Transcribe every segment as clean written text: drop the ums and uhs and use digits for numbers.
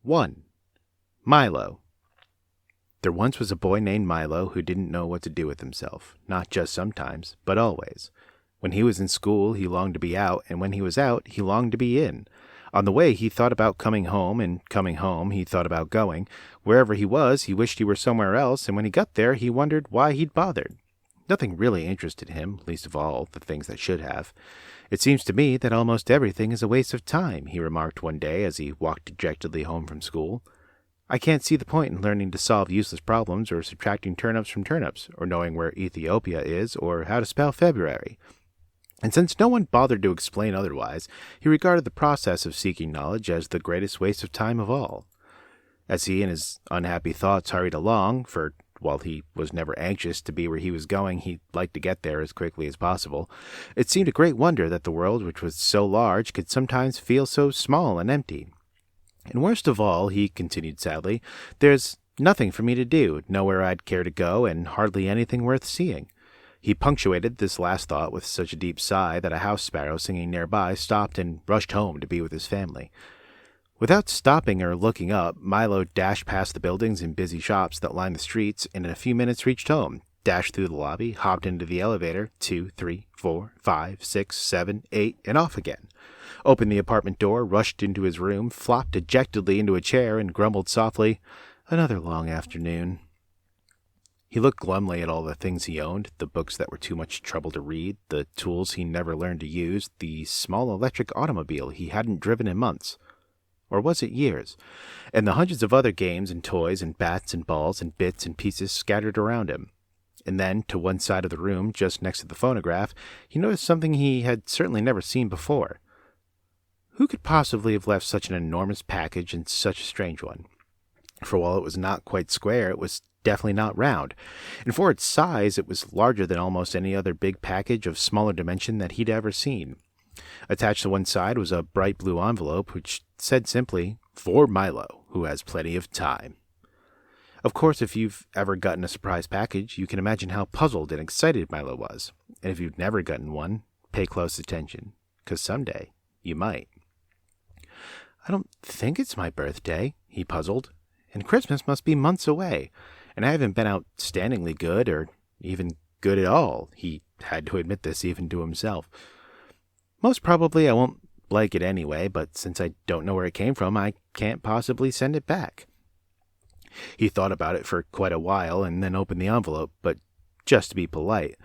1. Milo. There once was a boy named Milo who didn't know what to do with himself, not just sometimes, but always. When he was in school, he longed to be out, and when he was out, he longed to be in. On the way, he thought about coming home, and coming home, he thought about going. Wherever he was, he wished he were somewhere else, and when he got there, he wondered why he'd bothered. Nothing really interested him, least of all the things that should have. It seems to me that almost everything is a waste of time, he remarked one day as he walked dejectedly home from school. I can't see the point in learning to solve useless problems or subtracting turnips from turnips, or knowing where Ethiopia is, or how to spell February. And since no one bothered to explain otherwise, he regarded the process of seeking knowledge as the greatest waste of time of all. As he and his unhappy thoughts hurried along, for while he was never anxious to be where he was going, he liked to get there as quickly as possible, it seemed a great wonder that the world, which was so large, could sometimes feel so small and empty. And worst of all, he continued sadly, there's nothing for me to do, nowhere I'd care to go, and hardly anything worth seeing. He punctuated this last thought with such a deep sigh that a house sparrow singing nearby stopped and rushed home to be with his family. Without stopping or looking up, Milo dashed past the buildings and busy shops that lined the streets, and in a few minutes reached home, dashed through the lobby, hopped into the elevator, 2, 3, 4, 5, 6, 7, 8, and off again. Opened the apartment door, rushed into his room, flopped dejectedly into a chair, and grumbled softly, "Another long afternoon." He looked glumly at all the things he owned, the books that were too much trouble to read, the tools he never learned to use, the small electric automobile he hadn't driven in months. Or was it years? And the hundreds of other games and toys and bats and balls and bits and pieces scattered around him. And then, to one side of the room, just next to the phonograph, he noticed something he had certainly never seen before. Who could possibly have left such an enormous package in such a strange one? For while it was not quite square, it was definitely not round, and for its size, it was larger than almost any other big package of smaller dimension that he'd ever seen. Attached to one side was a bright blue envelope, which said simply, "For Milo, who has plenty of time." Of course, if you've ever gotten a surprise package, you can imagine how puzzled and excited Milo was. And if you've never gotten one, pay close attention, 'cause someday you might. "I don't think it's my birthday," he puzzled, "and Christmas must be months away, and I haven't been outstandingly good, or even good at all." He had to admit this even to himself. "Most probably I won't like it anyway, but since I don't know where it came from, I can't possibly send it back." He thought about it for quite a while and then opened the envelope, but just to be polite.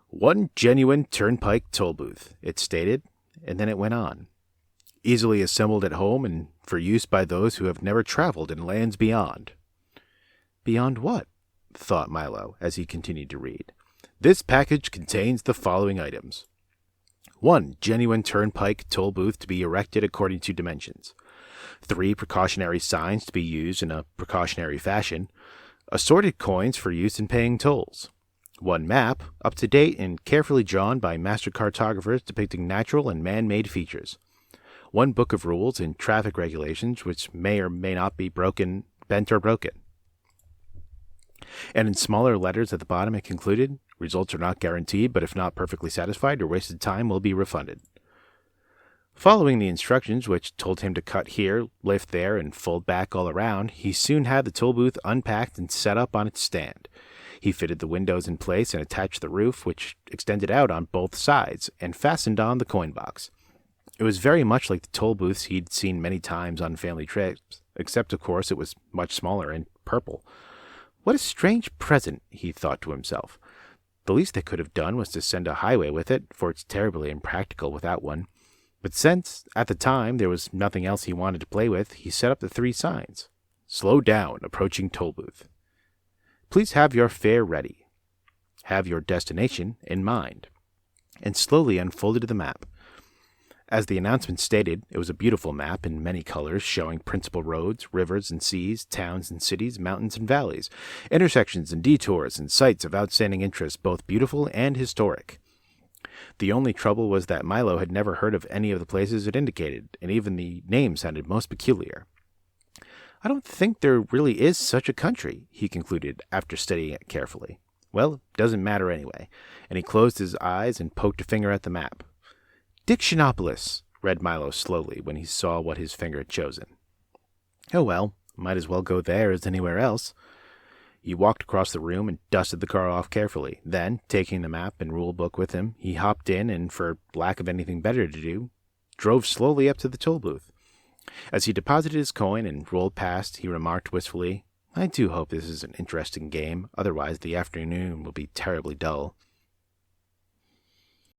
"One genuine turnpike toll booth," it stated, and then it went on. "Easily assembled at home and for use by those who have never traveled in lands beyond." "Beyond what?" thought Milo as he continued to read. "This package contains the following items. 1 genuine turnpike toll booth to be erected according to dimensions. 3 precautionary signs to be used in a precautionary fashion. Assorted coins for use in paying tolls. 1 map, up to date and carefully drawn by master cartographers depicting natural and man-made features. 1 book of rules and traffic regulations which may or may not be bent or broken." And in smaller letters at the bottom it concluded, "Results are not guaranteed, but if not perfectly satisfied, your wasted time will be refunded." Following the instructions, which told him to cut here, lift there, and fold back all around, he soon had the toll booth unpacked and set up on its stand. He fitted the windows in place and attached the roof, which extended out on both sides, and fastened on the coin box. It was very much like the toll booths he'd seen many times on family trips, except, of course, it was much smaller and purple. What a strange present, he thought to himself. The least they could have done was to send a highway with it, for it's terribly impractical without one. But since, at the time, there was nothing else he wanted to play with, he set up the 3 signs. "Slow down, approaching toll booth. Please have your fare ready. Have your destination in mind." And slowly unfolded the map. As the announcement stated, it was a beautiful map in many colors, showing principal roads, rivers and seas, towns and cities, mountains and valleys, intersections and detours, and sites of outstanding interest, both beautiful and historic. The only trouble was that Milo had never heard of any of the places it indicated, and even the name sounded most peculiar. "I don't think there really is such a country," he concluded after studying it carefully. "Well, it doesn't matter anyway," and he closed his eyes and poked a finger at the map. "Dictionopolis," read Milo slowly when he saw what his finger had chosen. Oh well, might as well go there as anywhere else. He walked across the room and dusted the car off carefully. Then, taking the map and rule book with him, he hopped in and, for lack of anything better to do, drove slowly up to the toll booth. As he deposited his coin and rolled past, he remarked wistfully, I do hope this is an interesting game, otherwise the afternoon will be terribly dull.